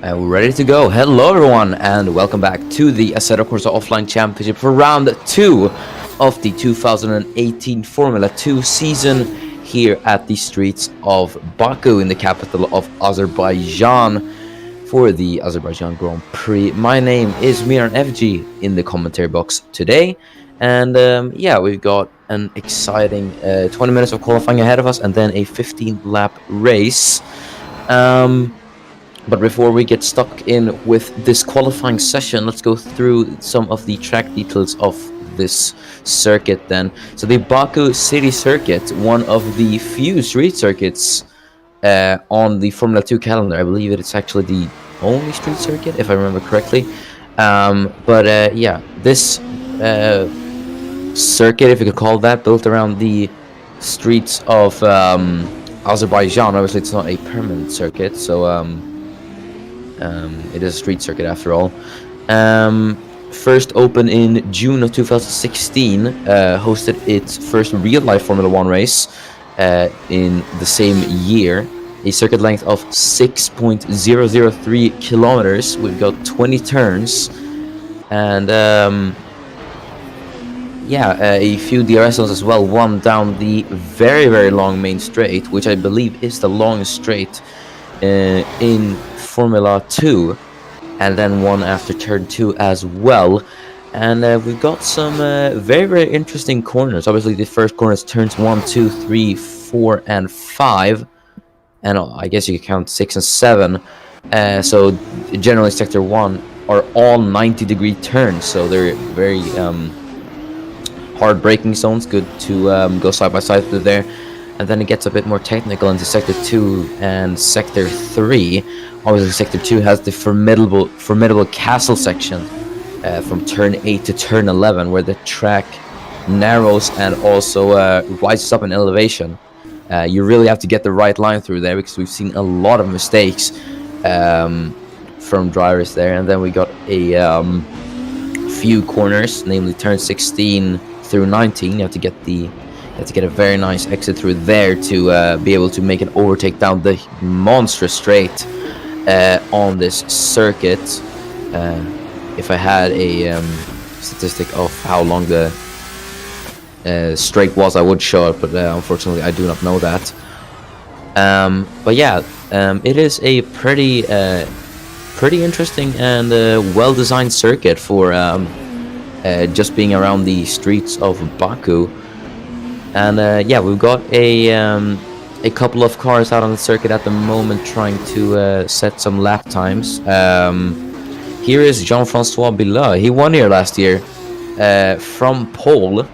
And we're ready to go. Hello everyone and welcome back to the Assetto Corsa Offline Championship for round 2 of the 2018 Formula 2 season here at the streets of Baku in the capital of Azerbaijan for the Azerbaijan Grand Prix. My name is Miran FG in the commentary box today, and yeah, we've got an exciting 20 minutes of qualifying ahead of us and then a 15-lap race. But before we get stuck in with this qualifying session, let's go through some of the track details of this circuit then. So the Baku City Circuit, one of the few street circuits on the Formula 2 calendar. I believe it's actually the only street circuit, if I remember correctly. Yeah, this circuit, if you could call that, built around the streets of Azerbaijan. Obviously, it's not a permanent circuit, so it is a street circuit after all. First opened in June of 2016, hosted its first real-life Formula 1 race in the same year. A circuit length of 6.003 kilometers. We've got 20 turns, and a few DRS zones as well. One down the very, very long main straight, which I believe is the longest straight in Formula 2, and then one after turn 2 as well. And we've got some very, very interesting corners. Obviously, the first corner is turns 1, 2, 3, 4, and 5, and I guess you can count 6 and 7. So generally, sector 1 are all 90-degree turns, so they're very hard braking zones. Good to go side by side through there. And then it gets a bit more technical into Sector 2 and Sector 3. Obviously, Sector 2 has the formidable castle section from Turn 8 to Turn 11, where the track narrows and also rises up in elevation. You really have to get the right line through there, because we've seen a lot of mistakes from drivers there. And then we got a few corners, namely Turn 16 through 19. You have to get a very nice exit through there to be able to make an overtake down the monstrous straight on this circuit. If I had a statistic of how long the straight was, I would show it, but unfortunately I do not know that. It is a pretty interesting and well-designed circuit for just being around the streets of Baku. And we've got a couple of cars out on the circuit at the moment trying to set some lap times. Here is Jean-Francois Billat. He won here last year from pole,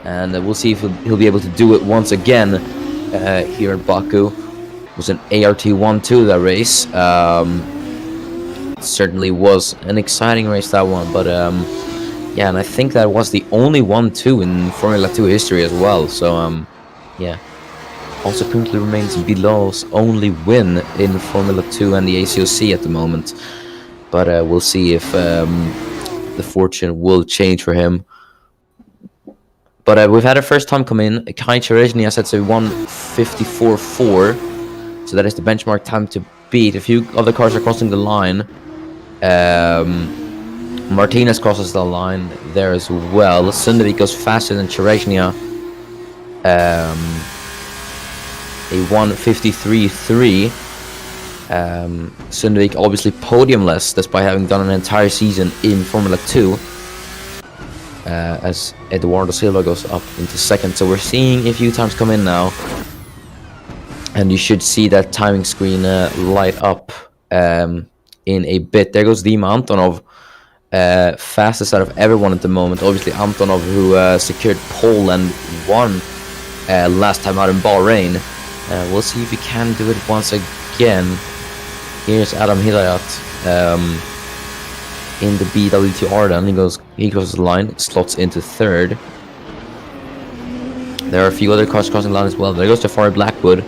and we'll see if he'll be able to do it once again here in Baku. It was an ART 1-2, that race. Certainly was an exciting race, that one, but yeah, and I think that was the only 1-2 in Formula 2 history as well. So, yeah. Also currently remains Billat's only win in Formula 2 and the ACOC at the moment. But we'll see if the fortune will change for him. But we've had a first time come in. Kai Cherezhny has a 1:54.4. So that is the benchmark time to beat. A few other cars are crossing the line. Martinez crosses the line there as well. Sundevik goes faster than Cherezhny. A 1:53.3. Sundevik obviously podiumless, despite having done an entire season in Formula 2. As Eduardo Silva goes up into second. So we're seeing a few times come in now. And you should see that timing screen light up in a bit. There goes Dima Antonov. Fastest out of everyone at the moment. Obviously Antonov, who secured pole and won last time out in Bahrain. We'll see if he can do it once again. Here's Adam Hidayat in the BWT then. He crosses the line, slots into third. There are a few other cars crossing the line as well. There goes Jafari Blackwood.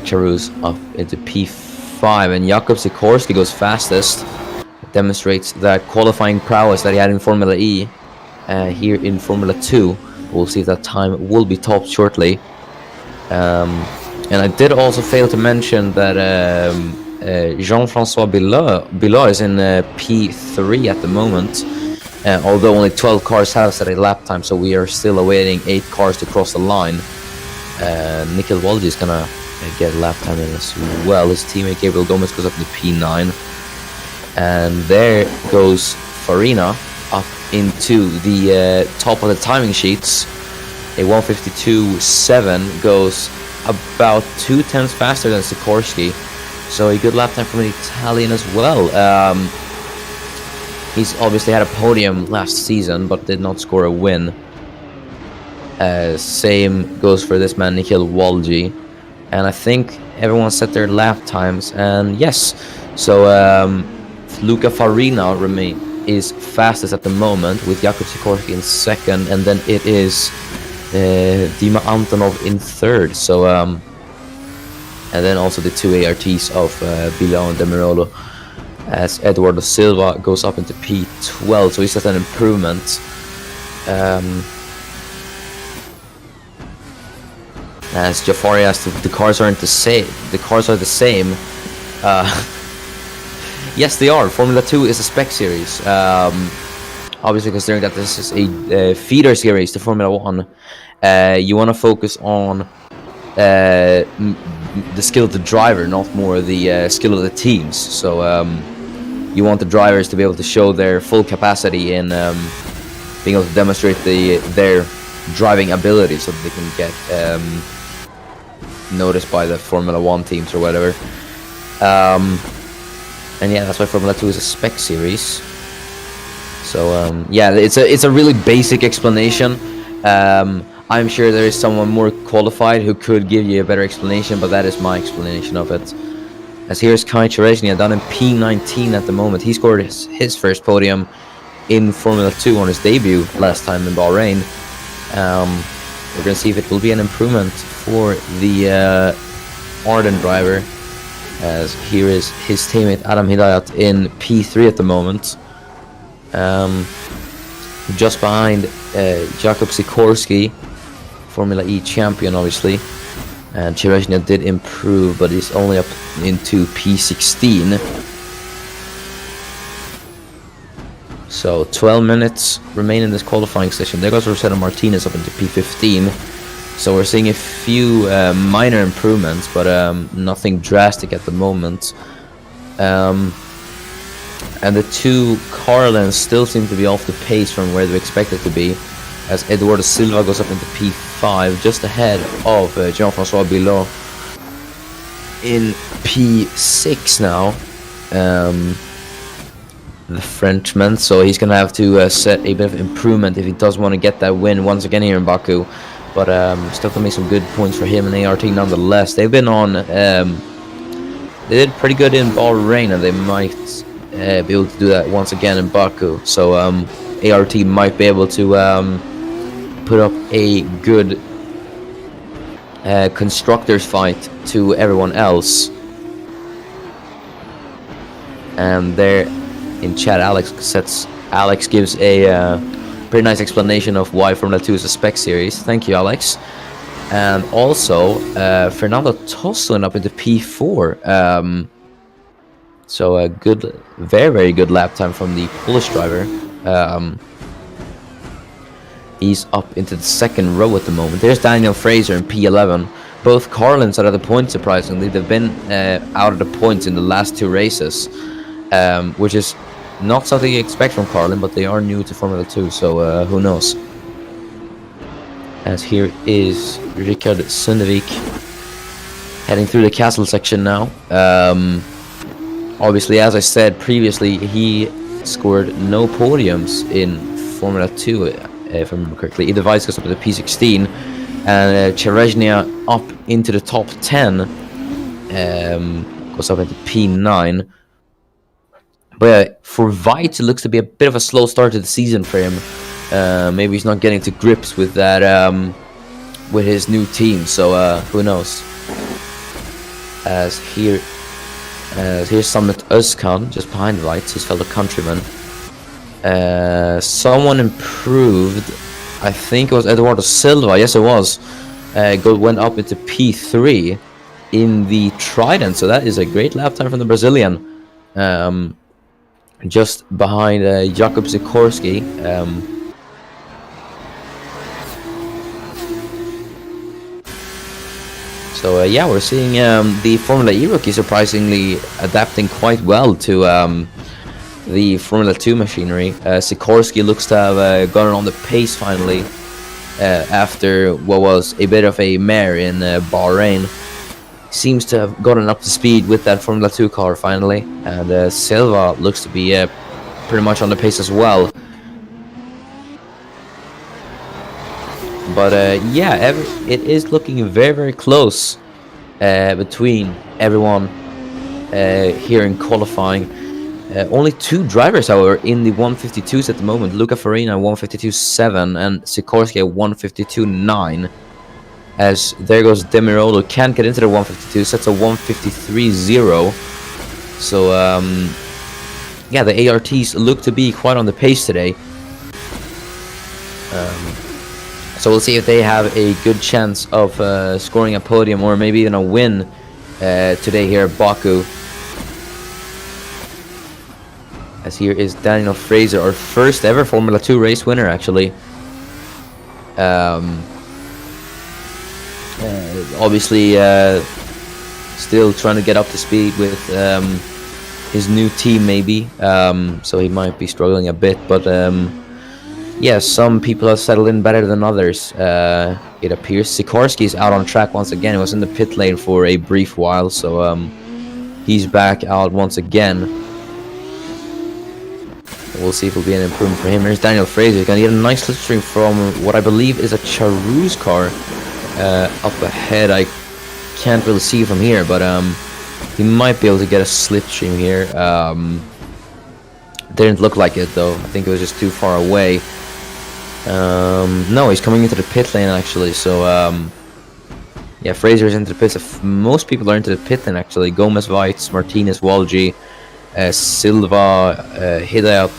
Charuz up into P5, and Jakub Sikorski goes fastest. Demonstrates that qualifying prowess that he had in Formula E here in Formula 2. We'll see if that time will be topped shortly. And I did also fail to mention that Jean-Francois Bilot is in P3 at the moment. Although only 12 cars have set a lap time, so we are still awaiting 8 cars to cross the line. Nikhil Walji is gonna get a lap time in as well. His teammate Gabriel Gomez goes up to P9. And there goes Farina up into the top of the timing sheets. A 1:52.7 goes about 2/10 faster than Sikorsky. So a good lap time from an Italian as well. He's obviously had a podium last season, but did not score a win. Same goes for this man, Nikhil Walji. And I think everyone set their lap times. And yes, so Luca Farina is fastest at the moment, with Jakub Sikorsky in second, and then it is Dima Antonov in third. So and then also the 2 ARTs of Bilao and Demirolo, as Eduardo Silva goes up into P12, so he's just an improvement. As Jafari asked if the cars aren't the same. The cars are the same. Yes, they are. Formula 2 is a spec series. Obviously, considering that this is a feeder series to Formula 1, you want to focus on the skill of the driver, not more the skill of the teams. So you want the drivers to be able to show their full capacity in being able to demonstrate their driving ability, so that they can get noticed by the Formula 1 teams or whatever. And yeah, that's why Formula 2 is a spec series. So yeah, it's a really basic explanation. I'm sure there is someone more qualified who could give you a better explanation, but that is my explanation of it. As here's Kai Cherezhnia down in P19 at the moment. He scored his first podium in Formula 2 on his debut last time in Bahrain. We're going to see if it will be an improvement for the Arden driver, as here is his teammate Adam Hidayat in P3 at the moment. Just behind Jakub Sikorsky, Formula E champion obviously. And Cherezhnia did improve, but he's only up into P16. So 12 minutes remain in this qualifying session. There goes Rosetta Martinez up into P15. So we're seeing a few minor improvements, but nothing drastic at the moment. And the 2 car lengths still seem to be off the pace from where they expected to be, as Eduardo Silva goes up into P5, just ahead of Jean-Francois Bilot in P6 now. The Frenchman, so he's gonna have to set a bit of improvement if he does want to get that win once again here in Baku. But still can make some good points for him and ART nonetheless. They've been on, they did pretty good in Bahrain, and they might be able to do that once again in Baku. So ART might be able to put up a good constructors fight to everyone else. And there in chat, Alex gives a pretty nice explanation of why Formula 2 is a spec series. Thank you, Alex. And also Fernando Toslin up into P4. So a good, very, very good lap time from the Polish driver. He's up into the second row at the moment. There's Daniel Fraser in P11. Both Carlins out of the points, surprisingly. They've been out of the points in the last 2 races, which is not something you expect from Carlin, but they are new to Formula 2, so who knows. As here is Rikard Sundevik heading through the castle section now. Obviously, as I said previously, he scored no podiums in Formula 2, if I remember correctly. Idevais goes up to the P16, and Cherezhnia up into the top 10, goes up into P9. But for Weitz, it looks to be a bit of a slow start to the season for him. Maybe he's not getting to grips with that, with his new team. So who knows? As here's Samet Özkan just behind Weitz, his fellow countryman. Someone improved. I think it was Eduardo Silva. Yes, it was. Went up into P3. in the Trident. So that is a great lap time from the Brazilian. Just behind Jakub Sikorski. So yeah, we're seeing the Formula E rookie surprisingly adapting quite well to the Formula 2 machinery. Sikorski looks to have gotten on the pace finally after what was a bit of a mare in Bahrain. Seems to have gotten up to speed with that Formula 2 car finally, and Silva looks to be pretty much on the pace as well. But yeah, it is looking very, very close between everyone here in qualifying. Only 2 drivers, however, in the 152s at the moment. Luca Farina 152.7 and Sikorski at 152.9. As there goes Demirolo, can't get into the 152, sets a 153.0. So yeah, the ARTs look to be quite on the pace today. So we'll see if they have a good chance of scoring a podium or maybe even a win today here at Baku. As here is Daniel Fraser, our first ever Formula 2 race winner, actually. Obviously, still trying to get up to speed with his new team, maybe. So he might be struggling a bit, but yeah, some people have settled in better than others, it appears. Sikorski is out on track once again. He was in the pit lane for a brief while, so he's back out once again. We'll see if it'll be an improvement for him. Here's Daniel Fraser. He's going to get a nice slipstream from what I believe is a Charouz car up ahead. I can't really see from here, but he might be able to get a slipstream here. Didn't look like it, though. I think it was just too far away. No, he's coming into the pit lane, actually. So, yeah, Fraser's into the pits. Most people are into the pit lane, actually. Gomez, Weitz, Martinez, Walji, Silva, Hidayat,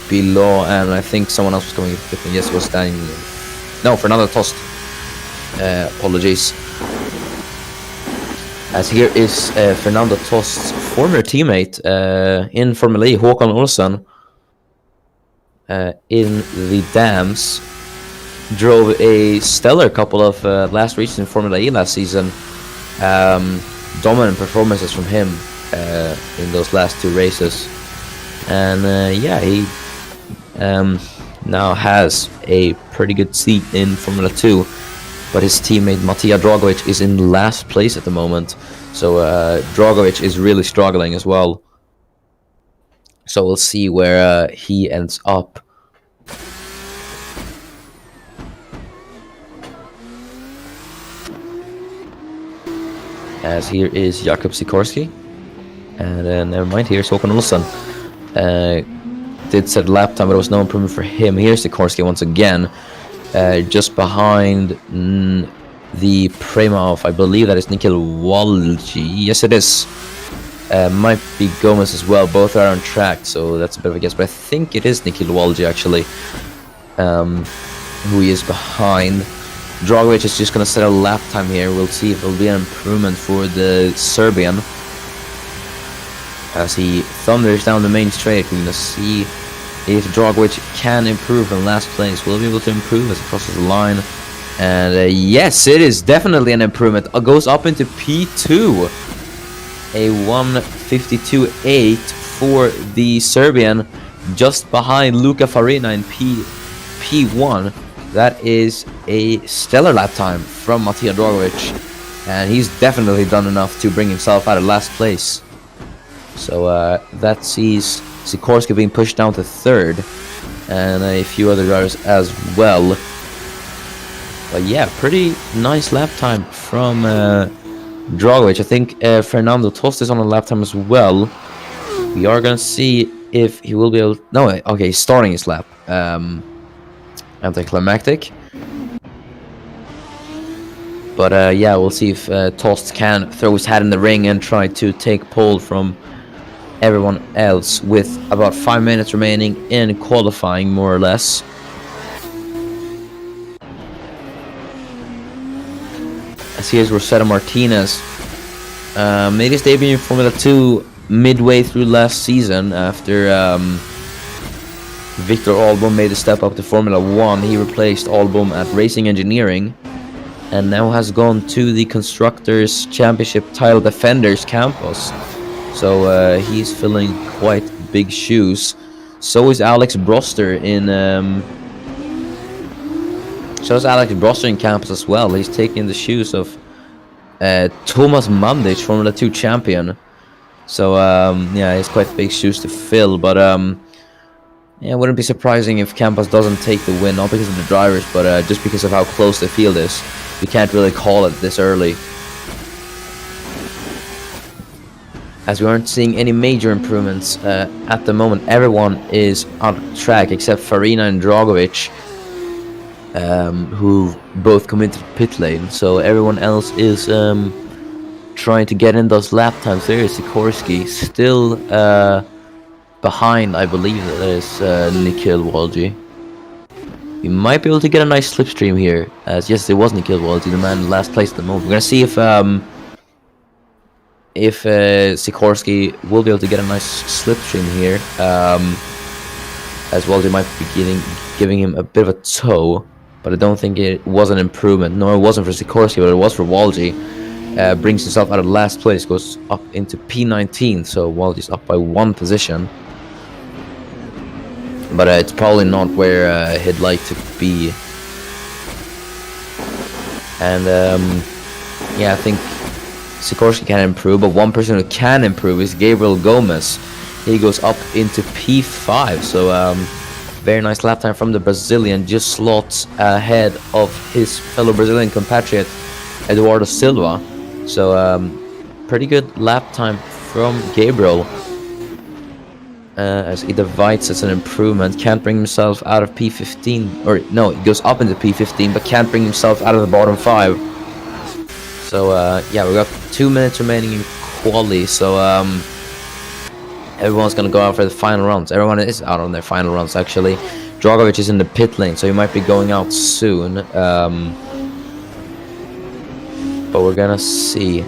Bilo, and I think someone else was coming into the pit lane. Yes, it was Daniel. No, Fernando Tost. Apologies. As here is Fernando Tost's former teammate in Formula E, Håkan Olsson, in the Dams. Drove a stellar couple of last races in Formula E last season. Dominant performances from him in those last 2 races. And yeah, he now has a pretty good seat in Formula 2. But his teammate Matija Dragovic is in last place at the moment. So Dragovic is really struggling as well. So we'll see where he ends up. As here is Jakub Sikorski. And never mind, here's Håkan Olsson. Did set lap time, but there was no improvement for him. Here's Sikorski once again. Just behind the Prema, I believe that is Nikhil Walji. Yes, it is. Might be Gomez as well. Both are on track, so that's a bit of a guess. But I think it is Nikhil Walji, actually, who he is behind. Dragovic is just going to set a lap time here. We'll see if there'll be an improvement for the Serbian. As he thunders down the main straight, we're going to see if Dragovic can improve from last place. Will be able to improve as he crosses the line. And yes, it is definitely an improvement. Goes up into P2. A 152.8 for the Serbian. Just behind Luca Farina in P1. That is a stellar lap time from Matija Dragovic. And he's definitely done enough to bring himself out of last place. So that sees Sikorski being pushed down to 3rd, and a few other drivers as well. But yeah, pretty nice lap time from Dragovic. I think Fernando Tost is on a lap time as well. We are going to see if he will be able... No, okay, he's starting his lap. Anticlimactic. But yeah, we'll see if Tost can throw his hat in the ring and try to take pole from everyone else with about 5 minutes remaining in qualifying, more or less. As here's Rosetta Martinez Made his debut in Formula 2 midway through last season after Victor Albom made a step up to Formula 1. He replaced Albom at Racing Engineering and now has gone to the Constructors' Championship title defenders campus. So he's filling quite big shoes. So is Alex Broster in campus as well. He's taking the shoes of Thomas Mandic, Formula 2 champion. So yeah, it's quite big shoes to fill. But yeah, it wouldn't be surprising if Campos doesn't take the win, not because of the drivers, but just because of how close the field is. You can't really call it this early, as we aren't seeing any major improvements at the moment. Everyone is on track except Farina and Dragovic, who both come into the pit lane. So everyone else is trying to get in those lap times. There is Sikorsky still behind, I believe that is Nikhil Walji. We might be able to get a nice slipstream here, as yes, it was Nikhil Walji, the man in last place at the moment. We're gonna see if Sikorsky will be able to get a nice slipstream here, as Walji might be giving him a bit of a tow, but I don't think it was an improvement. No, it wasn't for Sikorsky, but it was for Walji. Brings himself out of last place, goes up into P19, so Walji's up by 1 position. But it's probably not where he'd like to be. And yeah, I think Sikorsky can improve, but one person who can improve is Gabriel Gomez. He goes up into P5, so very nice lap time from the Brazilian, just slots ahead of his fellow Brazilian compatriot Eduardo Silva. So pretty good lap time from Gabriel, as he divides as an improvement. Can't bring himself out of P15, or no, he goes up into P15 but can't bring himself out of the bottom 5. So yeah, we got 2 minutes remaining in quali, so everyone's gonna go out for the final rounds. Everyone is out on their final rounds actually. Dragovic is in the pit lane, so he might be going out soon. But we're gonna see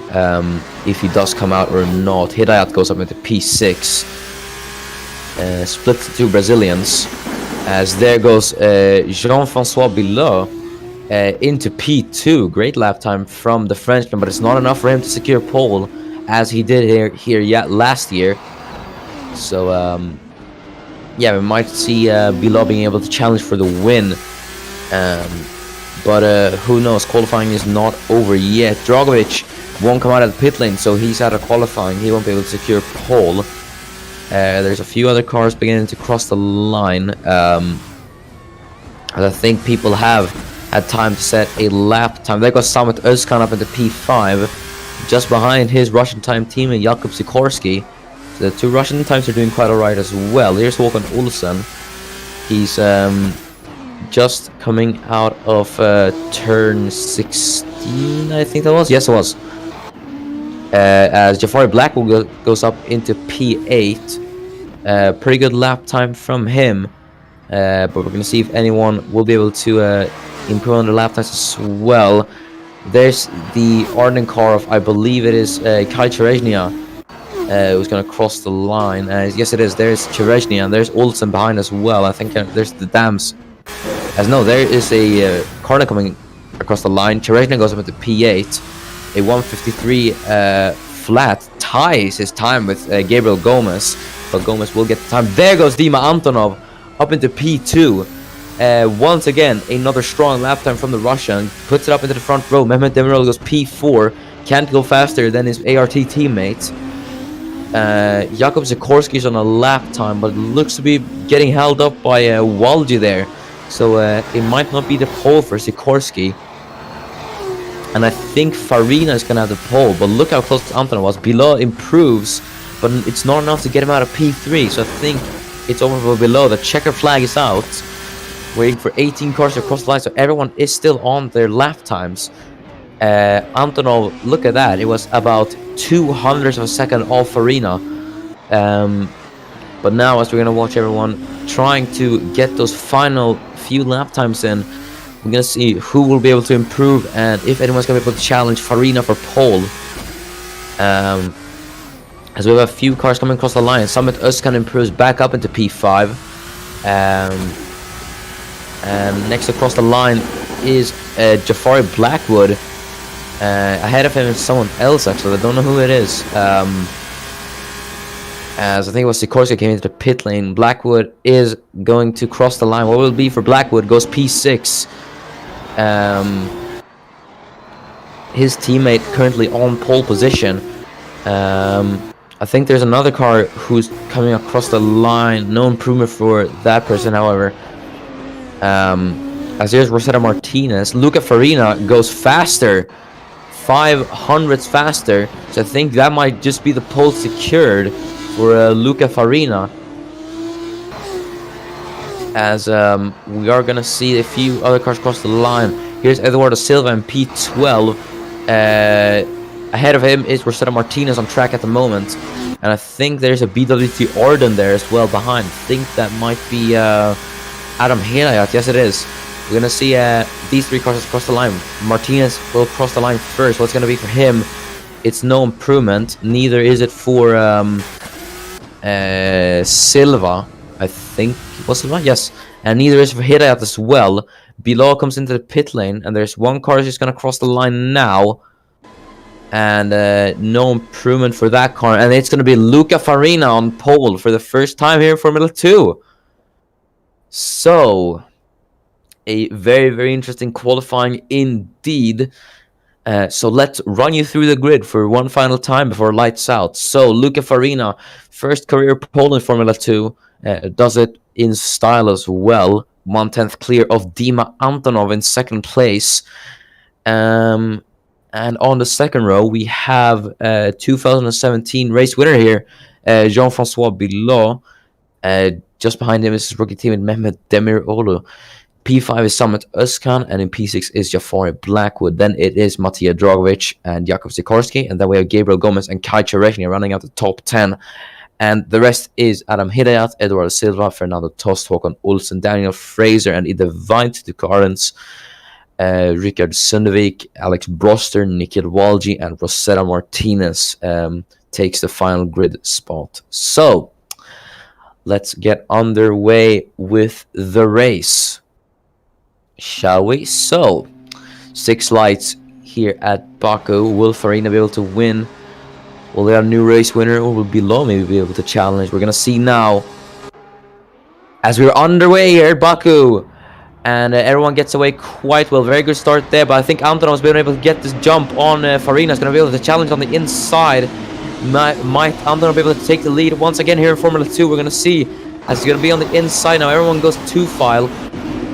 if he does come out or not. Hidayat goes up into P6. Split the 2 Brazilians, as there goes Jean-Francois Bilot into P2. Great lap time from the Frenchman, but it's not enough for him to secure pole, as he did here last year. So yeah, we might see Bilot being able to challenge for the win, but who knows, qualifying is not over yet. Dragovic won't come out of the pit lane, so he's out of qualifying. He won't be able to secure pole. There's a few other cars beginning to cross the line, and I think people have had time to set a lap time. There goes Samet Özkan up into P5, just behind his Russian time teammate Jakub Sikorsky. So the 2 Russian times are doing quite alright as well. Here's Håkan Olsen. He's just coming out of turn 16, I think that was. Yes, it was. As Jafari Blackwell goes up into P8. Pretty good lap time from him, but we're going to see if anyone will be able to improve on the lap times as well. There's the Arden car of, I believe it is Kai Cherezhnia, who's going to cross the line. Yes, it is. There's Cherezhnia, and there's Olsen behind as well. I think there's the Dams. As no, there is a car coming across the line. Cherezhnia goes up into P8. A 1:53 flat ties his time with Gabriel Gomez, but Gomez will get the time. There goes Dima Antonov up into P2. Once again, another strong lap time from the Russian. Puts it up into the front row. Mehmet Demirel goes P4. Can't go faster than his ART teammate. Jakub Sikorsky's on a lap time, but looks to be getting held up by Walji there. So it might not be the pole for Sikorsky. And I think Farina is going to have the pole, but look how close Antonov was. Bilot improves, but it's not enough to get him out of P3, so I think it's over for Bilot. The checker flag is out, waiting for 18 cars to cross the line, so everyone is still on their lap times. Antonov, look at that, it was about 200ths of a second off Farina. But now, as we're going to watch everyone trying to get those final few lap times in, we're going to see who will be able to improve and if anyone's going to be able to challenge Farina for pole. Um, as we have a few cars coming across the line. Summit Özkan improves back up into P5. And next across the line is Jafari Blackwood. Ahead of him is someone else, actually. I don't know who it is. As I think it was Sikorsky came into the pit lane. Blackwood is going to cross the line. What will it be for Blackwood? Goes P6. His teammate currently on pole position. I think there's another car who's coming across the line. No improvement for that person, however. As here's Rosetta Martinez. Luca Farina goes faster. 500ths faster. So I think that might just be the pole secured for Luca Farina. As we are going to see a few other cars cross the line. Here's Eduardo Silva in P12. Ahead of him is Rosetta Martinez on track at the moment. And I think there's a BWT Orden there as well behind. I think that might be Adam Helayat. Yes, it is. We're going to see these three cars cross the line. Martinez will cross the line first. What's going to be for him? It's no improvement. Neither is it for Silva. I think it was Silva? Yes. And neither is for Helayat as well. Below comes into the pit lane. And there's one car just going to cross the line now. And no improvement for that car. And it's going to be Luca Farina on pole for the first time here in Formula 2. So, a very, very interesting qualifying indeed. So let's run you through the grid for one final time before lights out. So, Luca Farina, first career pole in Formula 2. Does it in style as well. 1/10 clear of Dima Antonov in second place. And on the second row, we have 2017 race winner here, Jean-Francois Bilot. Just behind him is his rookie teammate Mehmet Demirolu. P5 is Summit Özkan, and in P6 is Jafari Blackwood. Then it is Matija Dragovic and Jakub Sikorsky. And then we have Gabriel Gomez and Kai Chereshny running out the top 10. And the rest is Adam Helayat, Eduardo Silva, Fernando Tost, Håkon Olsen, Daniel Fraser, and Ide Veit to Karens. Richard Sundevik, Alex Broster, Nikhil Walji, and Rosetta Martinez takes the final grid spot. So, let's get underway with the race, shall we? So, 6 lights here at Baku. Will Farina be able to win? Will they have a new race winner, or will Below maybe be able to challenge? We're going to see now as we're underway here at Baku. And everyone gets away quite well. Very good start there. But I think Antonov's been able to get this jump on Farina. Is going to be able to challenge on the inside. Might Antonov be able to take the lead once again here in Formula 2? We're going to see as he's going to be on the inside now. Everyone goes 2-file.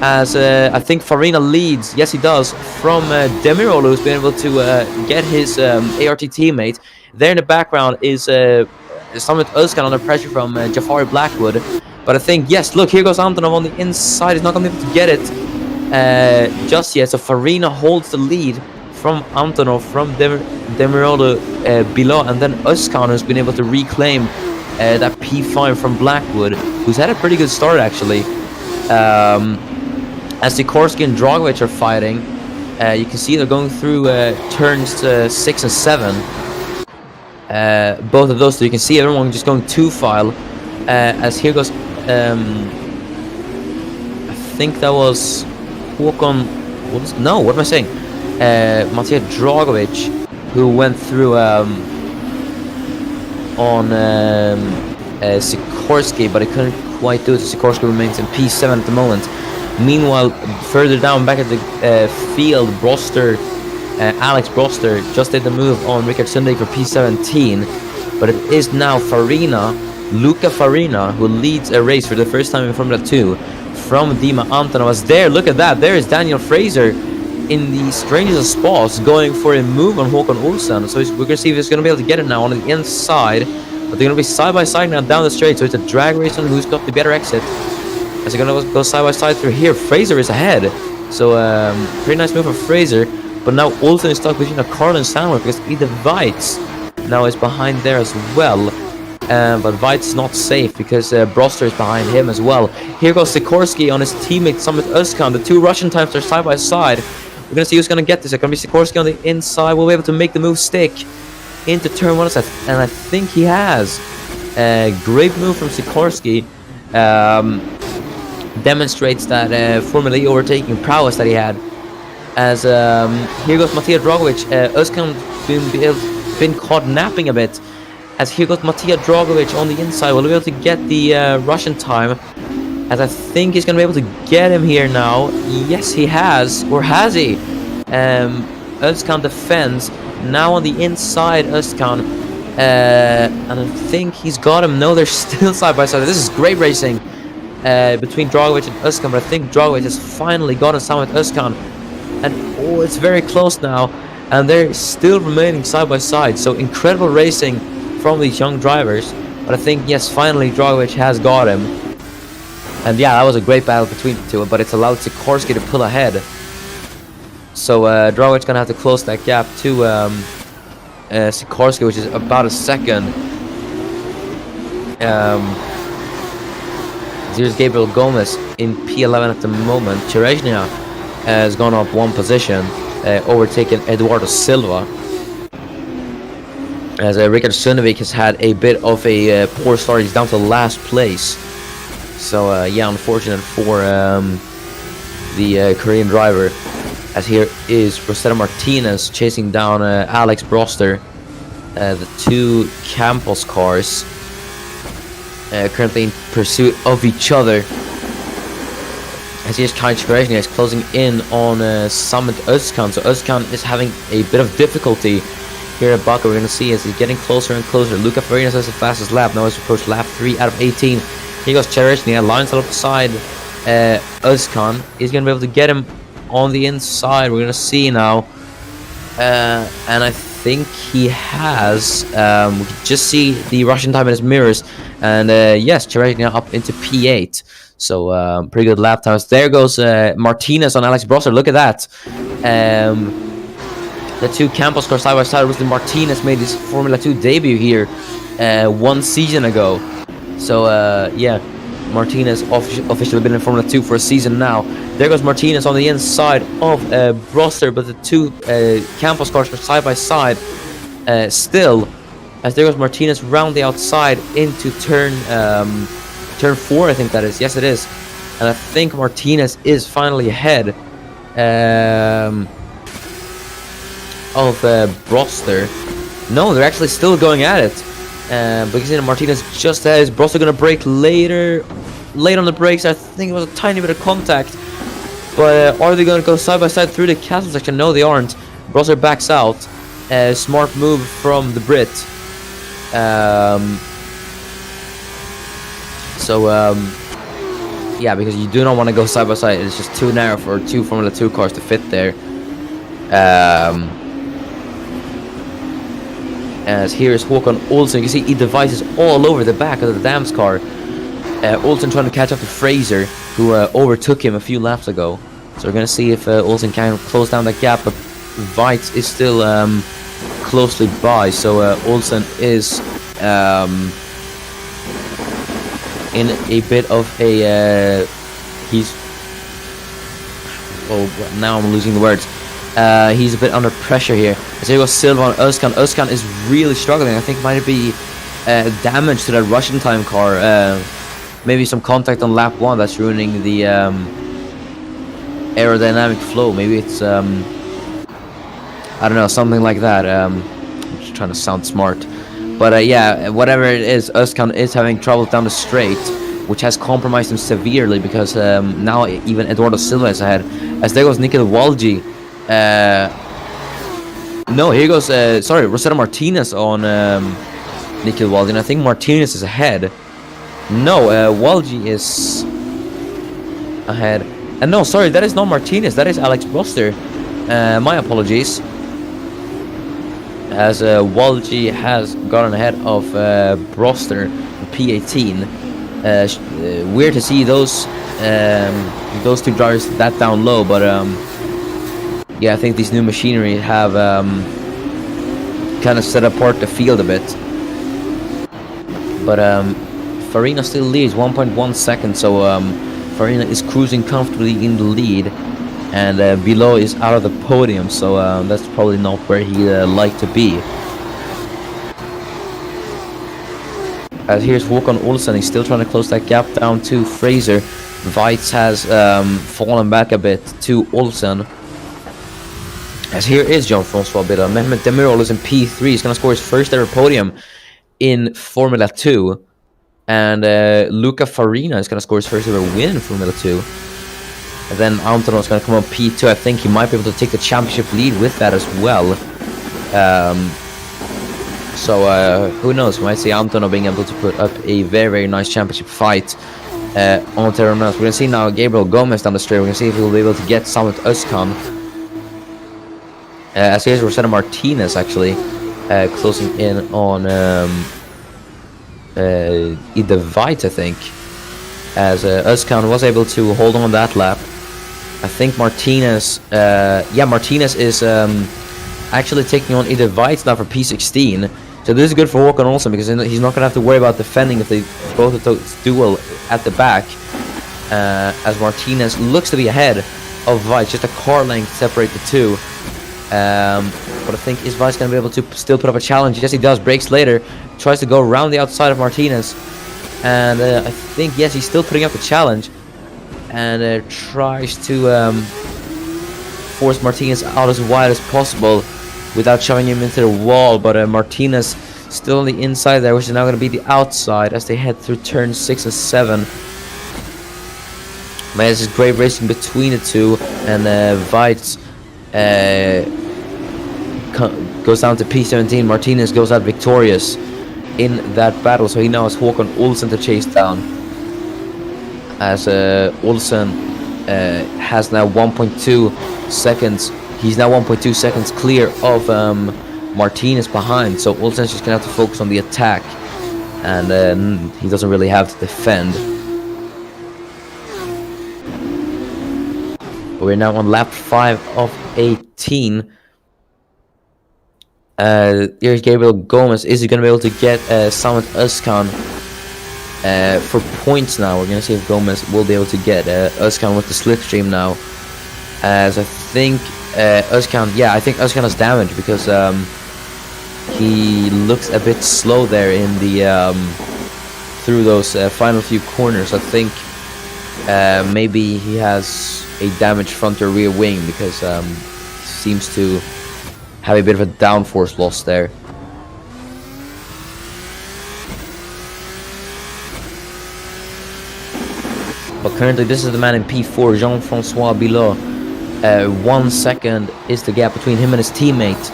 As I think Farina leads. Yes, he does. From Demirolu, who's been able to get his ART teammate. There in the background is Summit Özkan under pressure from Jafari Blackwood. But I think, yes, look, here goes Antonov on the inside. He's not going to be able to get it just yet. So Farina holds the lead from Antonov, from Demirolu below. And then Özkan has been able to reclaim that P5 from Blackwood, who's had a pretty good start, actually. As Sikorsky and Dragovic are fighting, you can see they're going through turns 6 and 7. Both of those two, you can see everyone just going 2-file. As here goes... I think that was Håkon. What am I saying? Matija Dragovic, who went through on Sikorsky, but he couldn't quite do it. Sikorsky remains in P7 at the moment. Meanwhile, further down back at the field, Alex Broster just did the move on Richard Sunday for P17, but it is now Luca Farina, who leads a race for the first time in Formula 2 from Dima Antonov. There, look at that. There is Daniel Fraser in the strangest of spots going for a move on Håkon Olsen. So we're going to see if he's going to be able to get it now on the inside. But they're going to be side by side now down the straight. So it's a drag race on who's got the better exit. As they're going to go side by side through here. Fraser is ahead. So pretty nice move for Fraser. But now Olsen is stuck between a car and Sandwich because Ide Veit now is behind there as well. But Veit's not safe because Broster is behind him as well. Here goes Sikorsky on his teammate Summit Özkan. The two Russian types are side by side. We're going to see who's going to get this. It's going to be Sikorsky on the inside. We'll be able to make the move stick. into turn 1, and I think he has. Great move from Sikorsky. Demonstrates that Formula E overtaking prowess that he had. As here goes Matija Dragovic. Özkan been caught napping a bit. As here goes Matija Dragovic on the inside. Will he be able to get the Russian time? As I think he's going to be able to get him here now. Yes, he has. Or has he? Özkan defends. Now on the inside, Özkan. And I think he's got him. No, they're still side by side. This is great racing between Dragovic and Özkan. But I think Dragovic has finally gotten some with Özkan. And oh, it's very close now. And they're still remaining side by side. So incredible racing from these young drivers. But I think, yes, finally Dragovic has got him. And yeah, that was a great battle between the two. But it's allowed Sikorsky to pull ahead. So Dragovic's going to have to close that gap to Sikorsky, which is about a second. Here's Gabriel Gomez in P11 at the moment. Cherezhnia has gone up one position, overtaken Eduardo Silva. As Richard Sunevik has had a bit of a poor start. He's down to last place. So yeah, unfortunate for the Korean driver. As here is Rosetta Martinez chasing down Alex Broster. The two Campos cars currently in pursuit of each other. As here's Kai Cherezhnia is closing in on Summit Özkan. So Özkan is having a bit of difficulty here at Baku. We're going to see as he's getting closer and closer. Luca Farinas has the fastest lap. Now he's approached lap 3 out of 18. Here goes Cherezhnia, lines out of the side. Özkan is going to be able to get him on the inside. We're going to see now. And I think he has. We can just see the Russian time in his mirrors. And yes, Cherezhnia up into P8. So pretty good lap times. There goes Martinez on Alex Broster. Look at that. The two Campos cars side by side. Rusty Martinez made his Formula 2 debut here 1 season ago. So yeah, Martinez officially been in Formula 2 for a season now. There goes Martinez on the inside of Broster, but the two Campos cars are side by side still. As there goes Martinez round the outside into turn 4, I think that is. Yes, it is. And I think Martinez is finally ahead of Broster. No, they're actually still going at it. Because Martinez just has Broster gonna brake later, late on the brakes. I think it was a tiny bit of contact. But are they gonna go side by side through the castle section? No, they aren't. Broster backs out. Smart move from the Brit. Yeah, because you do not want to go side by side. It's just too narrow for two Formula 2 cars to fit there. As here is Håkan Olsen. You can see he devices all over the back of the Dams car. Olsen trying to catch up to Fraser, who overtook him a few laps ago. So we're going to see if Olsen can close down that gap, but Weitz is still closely by. So Olsen is in a bit of a oh, now I'm losing the words. He's a bit under pressure here. So here goes Silva on Özkan. Özkan is really struggling. I think might be damage to that Russian time car. Maybe some contact on lap 1 that's ruining the aerodynamic flow. Maybe it's I don't know, something like that. I'm just trying to sound smart. But yeah, whatever it is, Özkan is having trouble down the straight, which has compromised him severely because now even Eduardo Silva is ahead. As there goes Nikita Walji. No, here goes Rosetta Martinez on Nikita Walji, and I think Martinez is ahead. No, Walji is ahead. And no, sorry, that is not Martinez, that is Alex Broster. My apologies. As Walji has gotten ahead of Broster P18. Weird to see those two drivers that down low, but yeah, I think these new machinery have kind of set apart the field a bit. But Farina still leads 1.1 seconds, so Farina is cruising comfortably in the lead. And below is out of the podium, so that's probably not where he'd like to be. Here's Håkon Olsen. He's still trying to close that gap down to Fraser. Weitz has fallen back a bit to Olsen. As here is Jean-Francois Billa. Mehmet Demirol is in P3. He's going to score his first ever podium in Formula 2. And Luca Farina is going to score his first ever win in Formula 2. And then Antonov is going to come up P2. I think he might be able to take the championship lead with that as well. So who knows? We might see Antonov being able to put up a very, very nice championship fight on Terra. We're going to see now Gabriel Gomez down the straight. We're going to see if he'll be able to get Samet Özkan. As here's Rosetta Martinez actually closing in on Ida Veit, I think. As Özkan was able to hold on that lap. I think Martinez, Martinez is actually taking on Ida Veit now for P16. So this is good for Håkon Olsen because he's not going to have to worry about defending if they both of those duel at the back. As Martinez looks to be ahead of Veit, just a car length separate the two. But I think is Veit going to be able to still put up a challenge? Yes, he does. Brakes later, tries to go around the outside of Martinez. And I think, yes, he's still putting up the challenge. And tries to force Martinez out as wide as possible without shoving him into the wall. But Martinez still on the inside there, which is now going to be the outside as they head through turn 6 and 7. Man, this is great racing between the two. And Veit goes down to P17. Martinez goes out victorious in that battle, so he now has Håkon Olsen to chase down. As Olsen has now 1.2 seconds. He's now 1.2 seconds clear of Martinez behind. So Olsen's just gonna have to focus on the attack, and he doesn't really have to defend. But we're now on lap 5 of 18. Here's Gabriel Gomez. Is he going to be able to get Samet Özkan for points now? We're going to see if Gomez will be able to get Özkan with the slipstream now. As I think Özkan, I think Özkan has damage because he looks a bit slow there in the through those final few corners. I think maybe he has a damaged front or rear wing because seems to have a bit of a downforce loss there. But currently this is the man in P4, Jean-Francois Bilot. 1 second is the gap between him and his teammate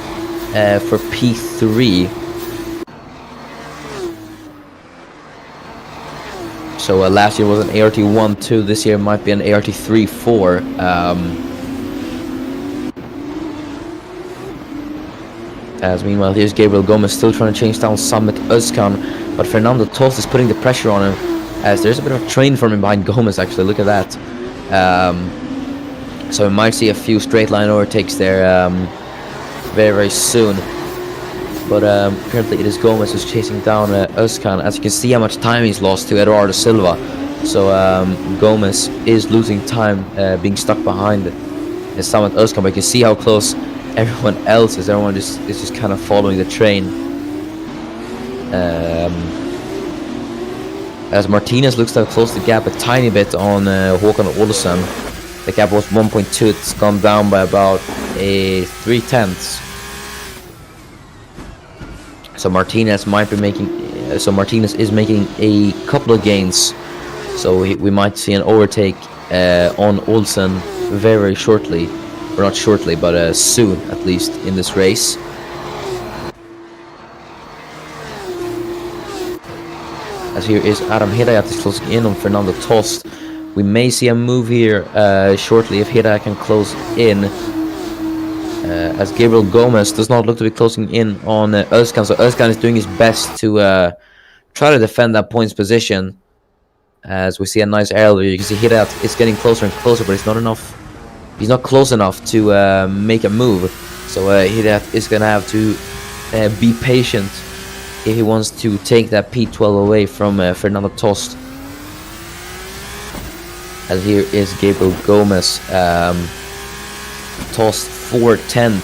for P3. So last year was an ART 1-2, this year might be an ART 3-4. As meanwhile, here's Gabriel Gomez still trying to chase down Samet Özkan, but Fernando Tost is putting the pressure on him, as there's a bit of a train forming behind Gomez actually, look at that. So we might see a few straight line overtakes there very, very soon. But currently it is Gomez who's chasing down Özkan. As you can see how much time he's lost to Eduardo Silva. So Gomez is losing time being stuck behind Samet Özkan, but you can see how close everyone else is. Everyone is just kind of following the train. As Martinez looks to have closed the gap a tiny bit on Håkon Olsen. The gap was 1.2. It's gone down by about a 3/10. So Martinez might be making. Martinez is making a couple of gains. So we might see an overtake on Olsen very, very shortly. Or not shortly, but soon at least in this race. As here is Adam Hidayat is closing in on Fernando Tost. We may see a move here shortly if Hidayat can close in. As Gabriel Gomez does not look to be closing in on Özkan. So Özkan is doing his best to try to defend that points position. As we see a nice aerial, you can see Hidayat is getting closer and closer, but it's not enough. He's not close enough to make a move, so Hidayat is gonna have to be patient if he wants to take that P12 away from Fernando Tost. As here is Gabriel Gomez, Tost 4/10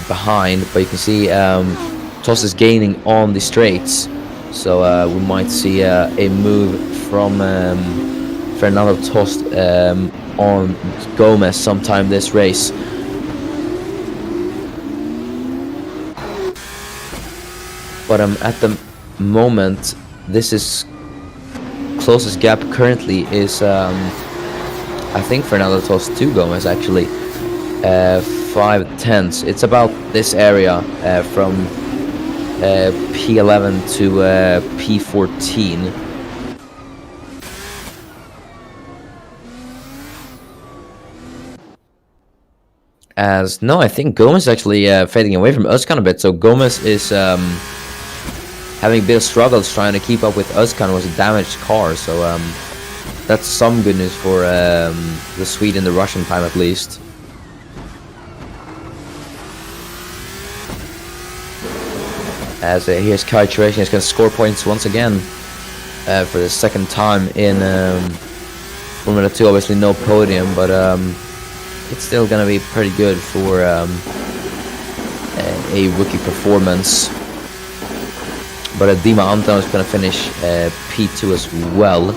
behind, but you can see Tost is gaining on the straights, so we might see a move from Fernando Tost on Gomez sometime this race. But at the moment, this is closest gap currently is I think Fernando Tost to Gomez actually 5/10. It's about this area from P11 to P14. As no, I think Gomez is actually fading away from Özkan a bit. So Gomez is having a bit of struggles trying to keep up with Özkan. It was a damaged car, so that's some good news for the Swede in the Russian time at least. As here's Kai Churation, he's going to score points once again for the second time in Formula 2. Obviously no podium, but it's still going to be pretty good for a rookie performance. But Dima Anton is going to finish P2 as well.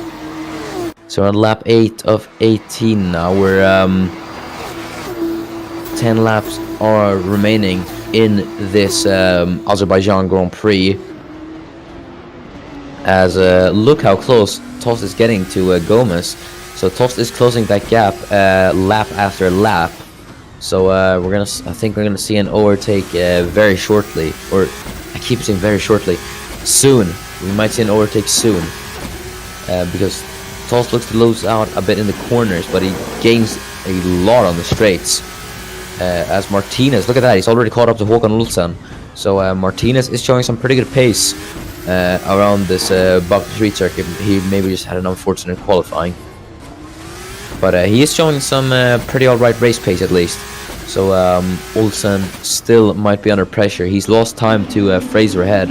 So on lap 8 of 18 now, we're 10 laps are remaining in this Azerbaijan Grand Prix. As look how close Tost is getting to Gomez. So Tost is closing that gap lap after lap. So I think we're gonna see an overtake very shortly, or I keep saying very shortly, soon. We might see an overtake soon because Tost looks to lose out a bit in the corners, but he gains a lot on the straights. As Martinez, look at that, he's already caught up to Håkan Olsen. So Martinez is showing some pretty good pace around this Baku Street circuit. He maybe just had an unfortunate qualifying, but he is showing some pretty alright race pace at least. So Olsen still might be under pressure. He's lost time to Fraser ahead,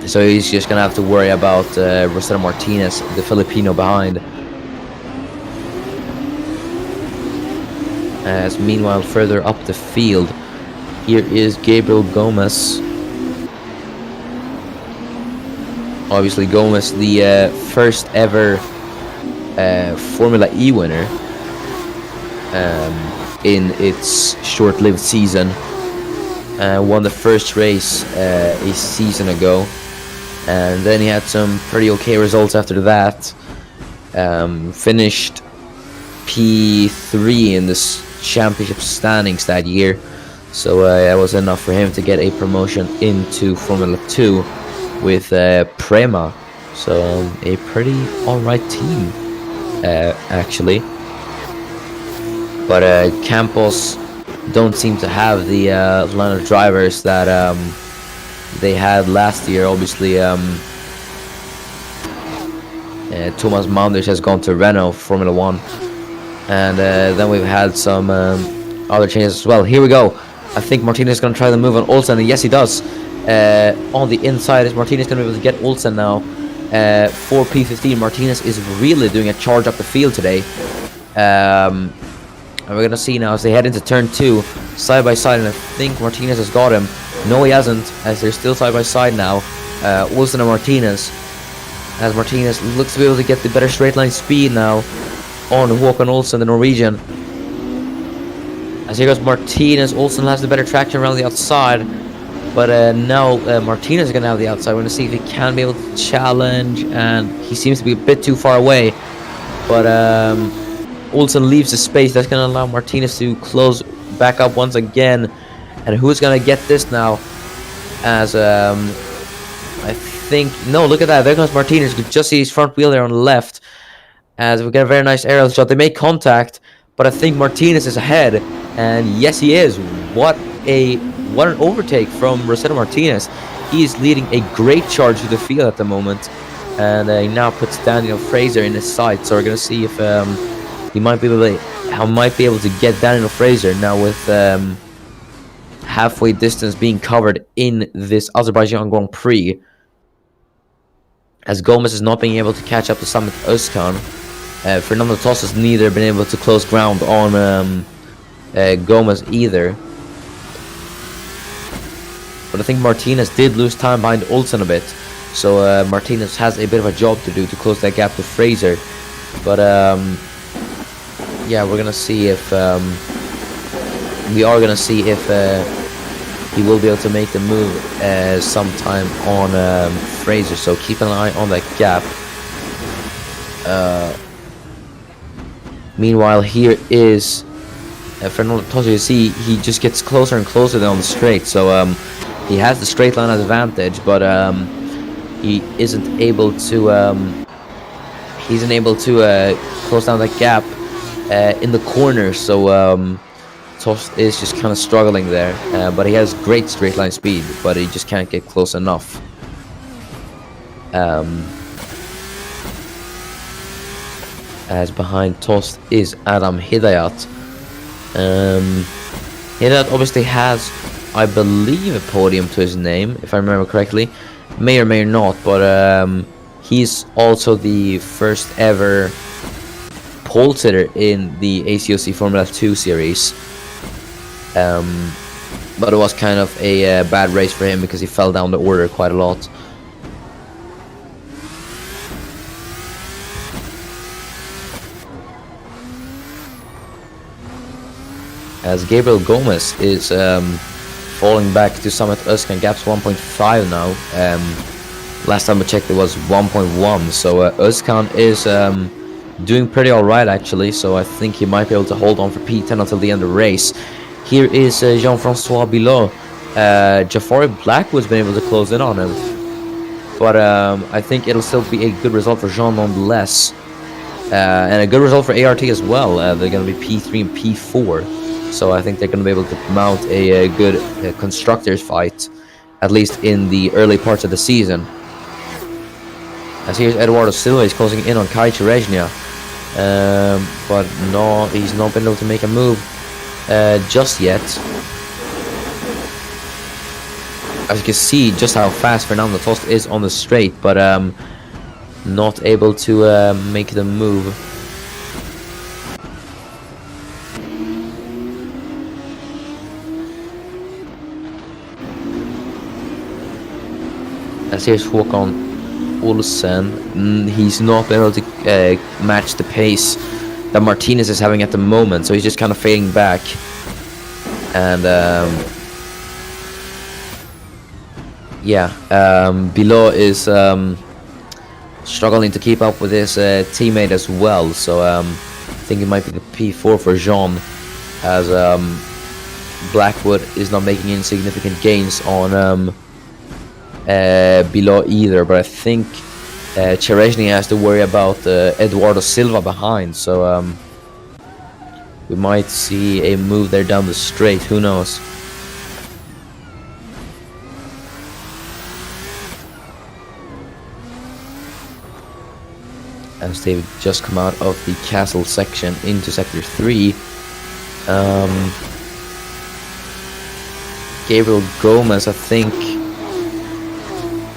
so he's just gonna have to worry about Rosetta Martinez, the Filipino, behind. As meanwhile, further up the field, here is Gabriel Gomez. Obviously, Gomez, the first ever Formula E winner in its short-lived season. Won the first race a season ago, and then he had some pretty okay results after that. Finished P3 in this championship standings that year, so that was enough for him to get a promotion into Formula 2 with Prema. So a pretty alright team actually, but Campos don't seem to have the line of drivers that they had last year. Obviously Thomas Manders has gone to Renault Formula 1. And then we've had some other changes as well. Here we go. I think Martinez is going to try the move on Olsen, and yes, he does. On the inside, is Martinez going to be able to get Olsen now for P15. Martinez is really doing a charge up the field today. And we're going to see now as they head into turn 2, side by side, and I think Martinez has got him. No, he hasn't, as they're still side by side now. Olsen and Martinez, as Martinez looks to be able to get the better straight line speed now on Håkan Olsen, the Norwegian. As here goes Martinez. Olsen has the better traction around the outside, but now Martinez is going to have the outside. We're going to see if he can be able to challenge, and he seems to be a bit too far away, but Olsen leaves the space. That's going to allow Martinez to close back up once again. And who's going to get this now? As I think, no, look at that, there goes Martinez. You can just see his front wheel there on the left. As we get a very nice aerial shot, they make contact, but I think Martinez is ahead, and yes, he is. What an overtake from Rosetta Martinez. He is leading a great charge to the field at the moment, and he now puts Daniel Fraser in his sight. So we're gonna see if he might be able to get Daniel Fraser now with halfway distance being covered in this Azerbaijan Grand Prix. As Gomez is not being able to catch up to Samet Özkan. Fernando Tost has neither been able to close ground on Gomez either. But I think Martinez did lose time behind Olsen a bit. So Martinez has a bit of a job to do to close that gap to Fraser. But yeah, we're gonna see if we are gonna see if he will be able to make the move sometime on Fraser. So keep an eye on that gap. Meanwhile, here is Fernando Tosi. You see, he just gets closer and closer down the straight. So he has the straight line advantage, but he isn't able to close down that gap in the corner. So Tost is just kind of struggling there, but he has great straight line speed, but he just can't get close enough. As behind Tost is Adam Hidayat. Hidayat obviously has, I believe, a podium to his name, if I remember correctly. May or may not, but he's also the first ever pole sitter in the ACOC Formula 2 series. But it was kind of a bad race for him because he fell down the order quite a lot. As Gabriel Gomez is falling back to Summit Özkan, gaps 1.5 now. Last time I checked it was 1.1, so Özkan is doing pretty alright actually, so I think he might be able to hold on for P10 until the end of the race. Here is Jean-Francois Bilot. Jafari Blackwood's been able to close in on him, but I think it'll still be a good result for Jean nonetheless, and a good result for ART as well. They're going to be P3 and P4. So I think they're going to be able to mount a good constructors fight, at least in the early parts of the season. As here's Eduardo Silva, he's closing in on Kai Cherezhnia, but no, he's not been able to make a move just yet. As you can see, just how fast Fernando Tost is on the straight, but not able to make the move. As here's Håkan Olsen, he's not been able to match the pace that Martinez is having at the moment, so he's just kind of fading back. And yeah, Bilot is struggling to keep up with his teammate as well, so I think it might be the P4 for Jean, as Blackwood is not making any significant gains on Bilot either, but I think Cherezhny has to worry about Eduardo Silva behind, so we might see a move there down the straight, who knows. As they've just come out of the castle section into sector 3, Gabriel Gomez, I think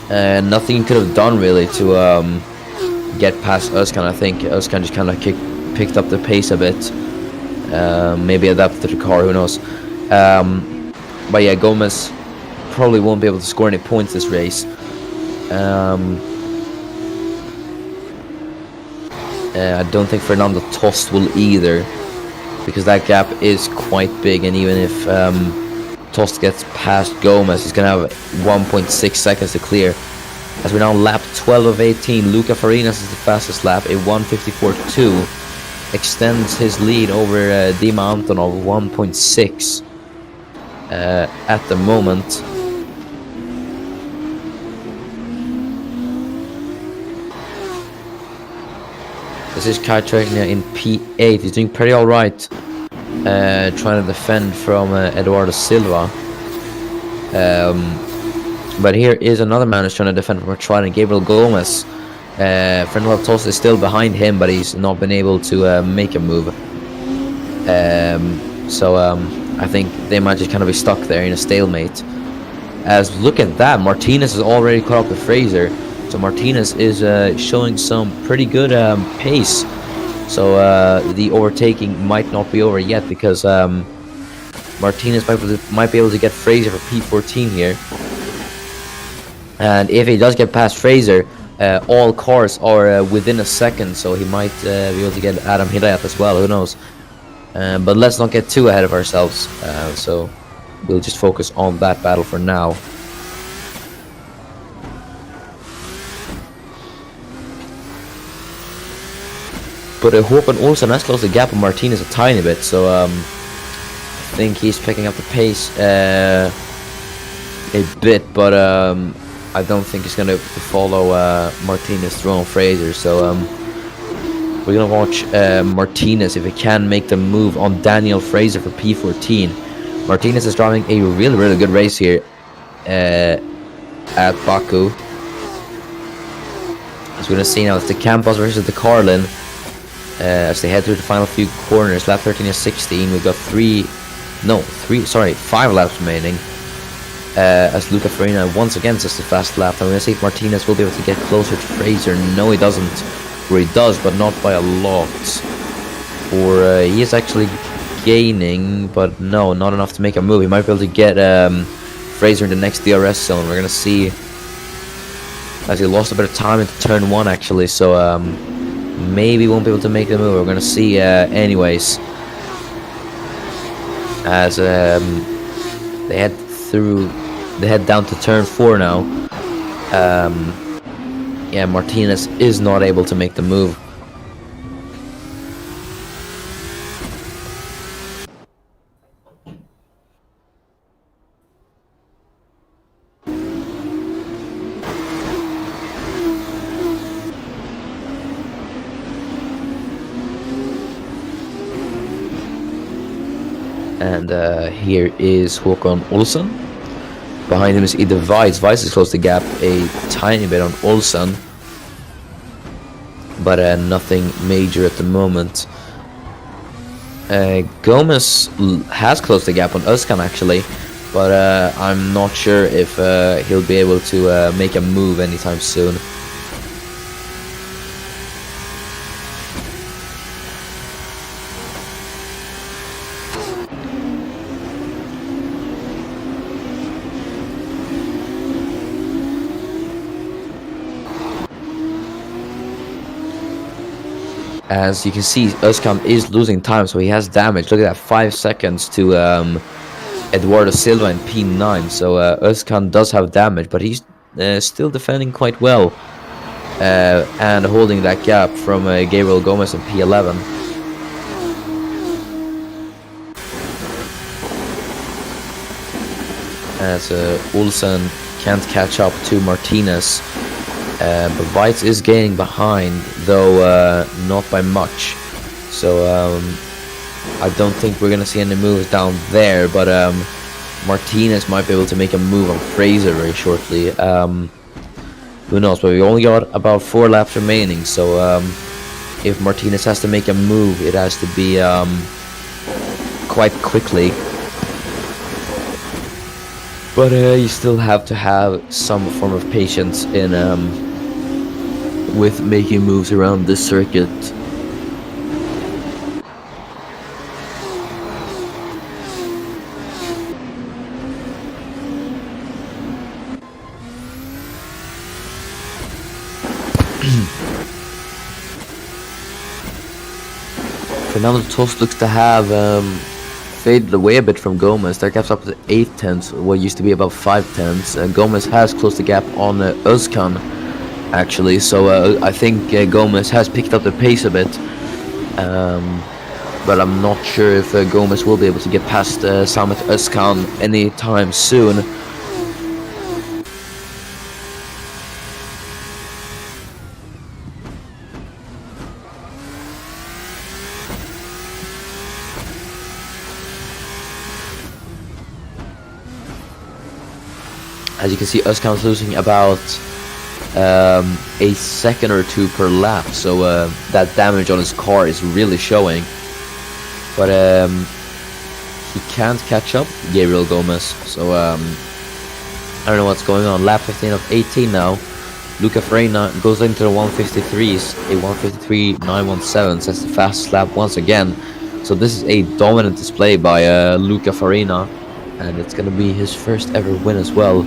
nothing he could have done really to get past Özkan. I think Özkan just kind of picked up the pace a bit, maybe adapted to the car, who knows. But yeah, Gomez probably won't be able to score any points this race. I don't think Fernando Tost will either, because that gap is quite big, and even if Tost gets past Gomez, he's gonna have 1.6 seconds to clear. As we're now lap 12 of 18, Luca Farinas is the fastest lap, a 1:54.2, extends his lead over Dima Antonov, 1.6 at the moment. This is Kai Cherezhny in P8. He's doing pretty alright, trying to defend from Eduardo Silva. But here is another man who's trying to defend from a trident, Gabriel Gomez. Fernando Tost is still behind him, but he's not been able to make a move. So I think they might just kind of be stuck there in a stalemate. As look at that, Martinez is already caught up with Fraser. So Martinez is showing some pretty good pace. So the overtaking might not be over yet, because Martinez might be able to get Fraser for P14 here. And if he does get past Fraser, all cars are within a second, so he might be able to get Adam Hidayat as well. Who knows? But let's not get too ahead of ourselves. So we'll just focus on that battle for now. But Håkan Olsen has closed the gap on Martinez a tiny bit, so I think he's picking up the pace a bit, but I don't think he's going to follow Martinez through on Fraser, so we're going to watch Martinez if he can make the move on Daniel Fraser for P14. Martinez is driving a really, really good race here at Baku. As we're going to see now, it's the Campos versus the Carlin. As they head through the final few corners, lap 13 and 16, we've got 5 laps remaining. As Luca Farina once again sets the fast lap, and we're going to see if Martinez will be able to get closer to Fraser. No, he doesn't. Or he does, but not by a lot. Or he is actually gaining, but no, not enough to make a move. He might be able to get Fraser in the next DRS zone. We're going to see, as he lost a bit of time into turn 1 actually, so maybe won't be able to make the move. We're going to see anyways, as they head down to turn 4 now. Yeah, Martinez is not able to make the move. And here is Håkan Olsen. Behind him is either Weiss. Weiss has closed the gap a tiny bit on Olsen, but nothing major at the moment. Gomez has closed the gap on Özkan actually, but I'm not sure if he'll be able to make a move anytime soon. As you can see, Özkan is losing time, so he has damage. Look at that, 5 seconds to Eduardo Silva in P9. So Özkan does have damage, but he's still defending quite well and holding that gap from Gabriel Gomez in P11. As Olsen can't catch up to Martinez. But Weitz is gaining behind, though not by much. So I don't think we're going to see any moves down there, but Martinez might be able to make a move on Fraser very shortly. Who knows, but we only got about 4 laps remaining, so if Martinez has to make a move, it has to be quite quickly. But you still have to have some form of patience in with making moves around this circuit. Fernando Tost looks to have faded away a bit from Gomez. Their gap's up to 8 tenths, what used to be about 5 tenths. Gomez has closed the gap on Özkan, actually, so I think Gomez has picked up the pace a bit, but I'm not sure if Gomez will be able to get past Samet Özkan anytime soon. As you can see, Özkan's losing about a second or 2 per lap, so that damage on his car is really showing. But he can't catch up Gabriel Gomez, so I don't know what's going on. Lap 15 of 18 now. Luca Farina goes into the 153s, a 153.917, sets the fastest lap once again. So this is a dominant display by Luca Farina, and it's going to be his first ever win as well.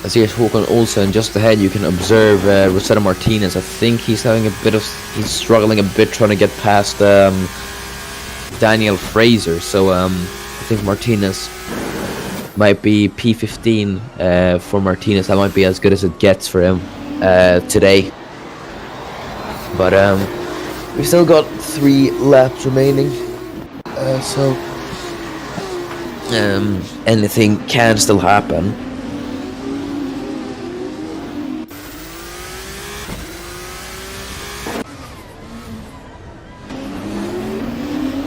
As here's Håkon Olsen just ahead. You can observe Rosetta Martinez. I think he's he's struggling a bit trying to get past Daniel Fraser. So I think Martinez might be P15 for Martinez. That might be as good as it gets for him today. But we still got 3 laps remaining, so anything can still happen.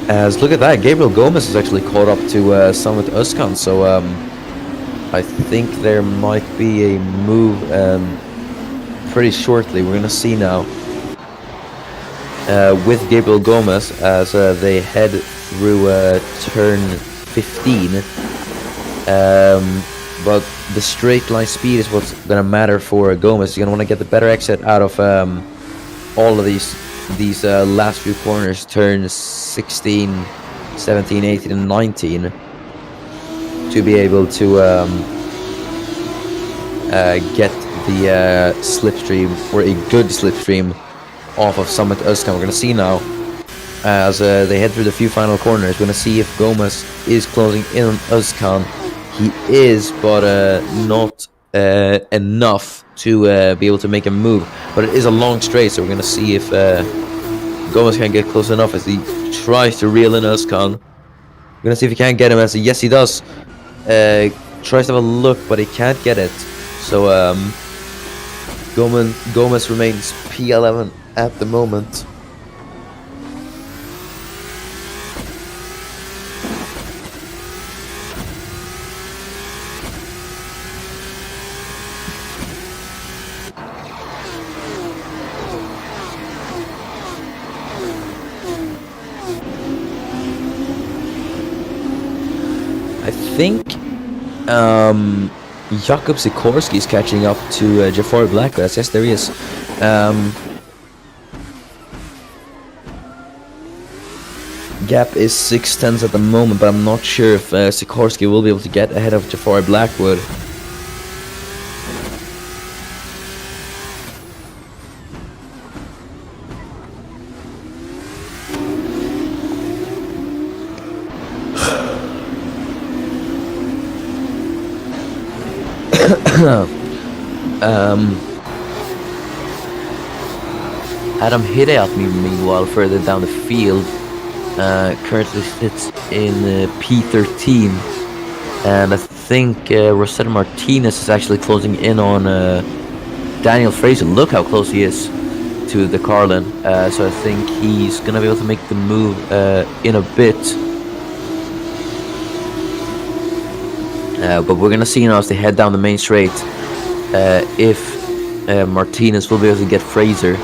As look at that, Gabriel Gomez is actually caught up to Summit Özkan, so I think there might be a move pretty shortly. We're gonna see now with Gabriel Gomez as they head through turn 15. But the straight line speed is what's gonna matter for Gomez. You're gonna want to get the better exit out of all of these last few corners, turns 16, 17, 18 and 19, to be able to get the slipstream, or a good slipstream, off of Summit Özkan. We're going to see now as they head through the few final corners. We're going to see if Gomez is closing in on Özkan. He is, but not enough to be able to make a move. But it is a long straight, so we're going to see if Gomez can get close enough as he tries to reel in Özkan. We're going to see if he can get him. As yes, he does. Tries to have a look, but he can't get it. So Gomez remains P11 at the moment. I think Jakub Sikorski is catching up to Jafar Blackwood. Yes, there he is. Gap is 6/10 at the moment, but I'm not sure if Sikorski will be able to get ahead of Jafar Blackwood. Adam Hidayat, meanwhile, further down the field, currently sits in P13, and I think Rosetta Martinez is actually closing in on Daniel Fraser. Look how close he is to the Carlin, so I think he's gonna be able to make the move in a bit. But we're gonna see now as they head down the main straight if Martinez will be able to get Fraser.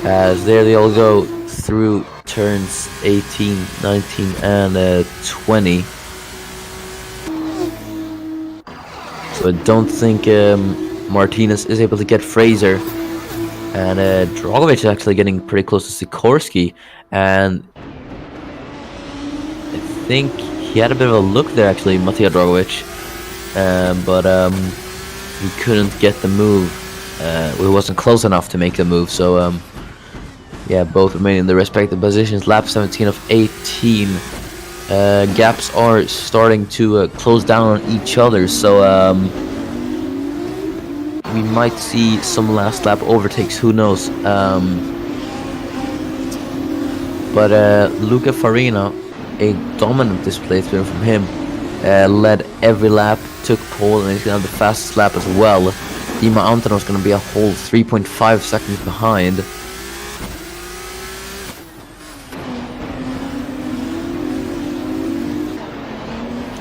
As there they all go through turns 18, 19 and 20. So I don't think Martinez is able to get Fraser. And Dragovic is actually getting pretty close to Sikorski. And I think he had a bit of a look there, actually, Matija Dragovic. But he couldn't get the move. He wasn't close enough to make the move. So yeah, both remain in their respective positions. Lap 17 of 18. Gaps are starting to close down on each other. So we might see some last lap overtakes. Who knows? But Luca Farina, a dominant display from him, led every lap, took pole, and he's going to have the fastest lap as well. Dima Antonov is going to be a whole 3.5 seconds behind.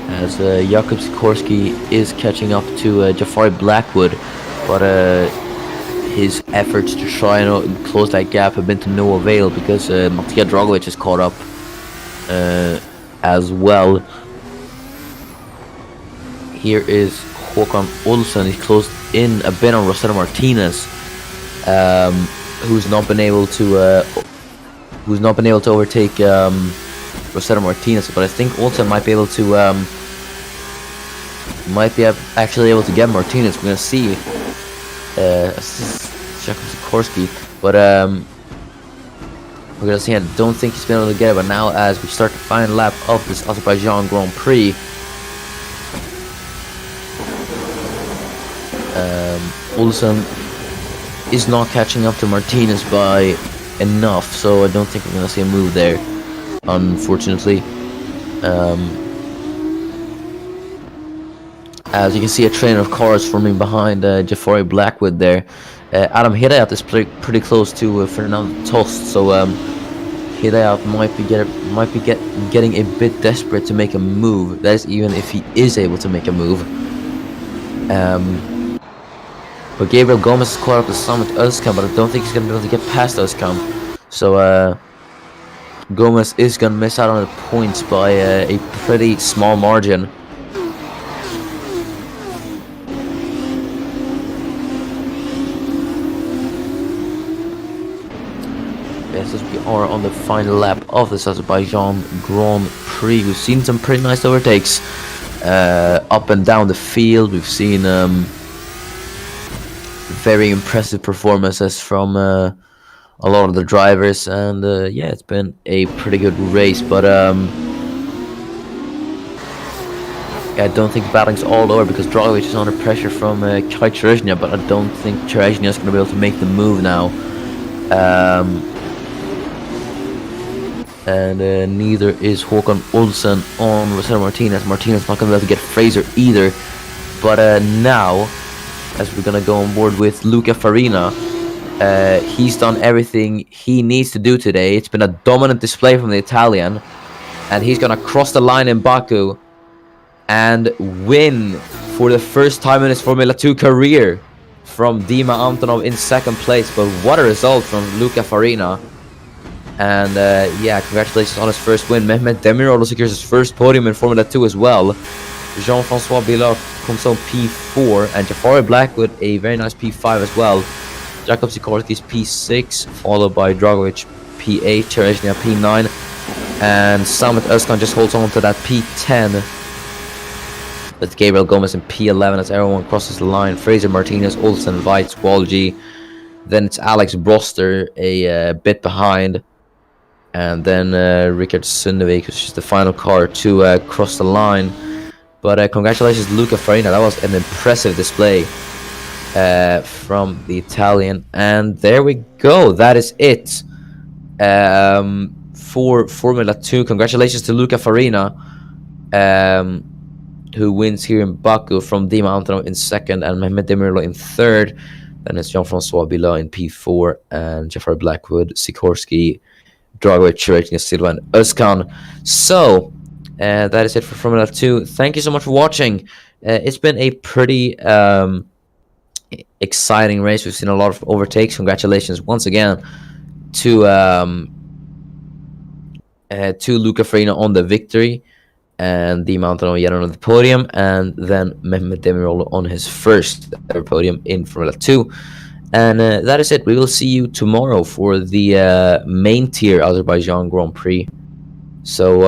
As Jakub Sikorski is catching up to Jafari Blackwood, but his efforts to try and close that gap have been to no avail because Matija Dragovic is caught up as well. Here is Håkon Olsen. He's closed in a bit on Rosetta Martinez, who's not been able to overtake Rosetta Martinez. But I think Olsen might be able to might be actually able to get Martinez. We're gonna see. Sikorsky, but we're gonna see. I don't think he's been able to get it. But now, as we start the final lap of this Azerbaijan Grand Prix, Olsen is not catching up to Martinez by enough, so I don't think we're gonna see a move there, unfortunately. As you can see, a train of cars forming behind Jafari Blackwood there. Adam Hidayat is pretty close to Fernando Tost, so Hidayat might be getting a bit desperate to make a move. That is, even if he is able to make a move. But Gabriel Gomez is caught up to Summit Özkan, but I don't think he's gonna be able to get past Özkan. So Gomez is gonna miss out on the points by a pretty small margin. Yes, as we are on the final lap of this Azerbaijan Grand Prix, we've seen some pretty nice overtakes up and down the field. We've seen very impressive performances from a lot of the drivers, and yeah, it's been a pretty good race. But yeah, I don't think battling's all over because Dragovic is under pressure from Kai Cherezhnia, but I don't think Cherezhnia is going to be able to make the move now. And neither is Håkon Olsen on Rosero Martinez. Martinez not going to be able to get Fraser either. But now, as we're going to go on board with Luca Farina, he's done everything he needs to do today. It's been a dominant display from the Italian, and he's going to cross the line in Baku and win for the first time in his Formula 2 career from Dima Antonov in second place. But what a result from Luca Farina. And yeah, congratulations on his first win. Mehmet Demirol secures his first podium in Formula 2 as well. Jean-Francois Billard comes on P4, and Jafari Blackwood a very nice P5 as well. Jakub Sikorsky's P6, followed by Dragovic P8, Cherezhnia P9, and Samet Özkan just holds on to that P10. With Gabriel Gomez in P11 as everyone crosses the line. Fraser Martinez, Olsen, Weitz, Walgi. Then it's Alex Broster a bit behind. And then Richard Sundevik, which is the final car to cross the line. But congratulations to Luca Farina. That was an impressive display from the Italian. And there we go. That is it for Formula 2. Congratulations to Luca Farina, who wins here in Baku from Dima Antonov in second and Mehmet Demirol in third. Then it's Jean-Francois Billard in P4 and Jafari Blackwood, Sikorsky, Dragovic, Cherezhnia, Silva, and Özkan. So that is it for Formula 2. Thank you so much for watching. It's been a pretty exciting race. We've seen a lot of overtakes. Congratulations once again to Luca Farina on the victory, and the mountain on yet another podium, and then Mehmet Demirol on his first ever podium in Formula 2. And that is it. We will see you tomorrow for the main tier Azerbaijan Grand Prix. So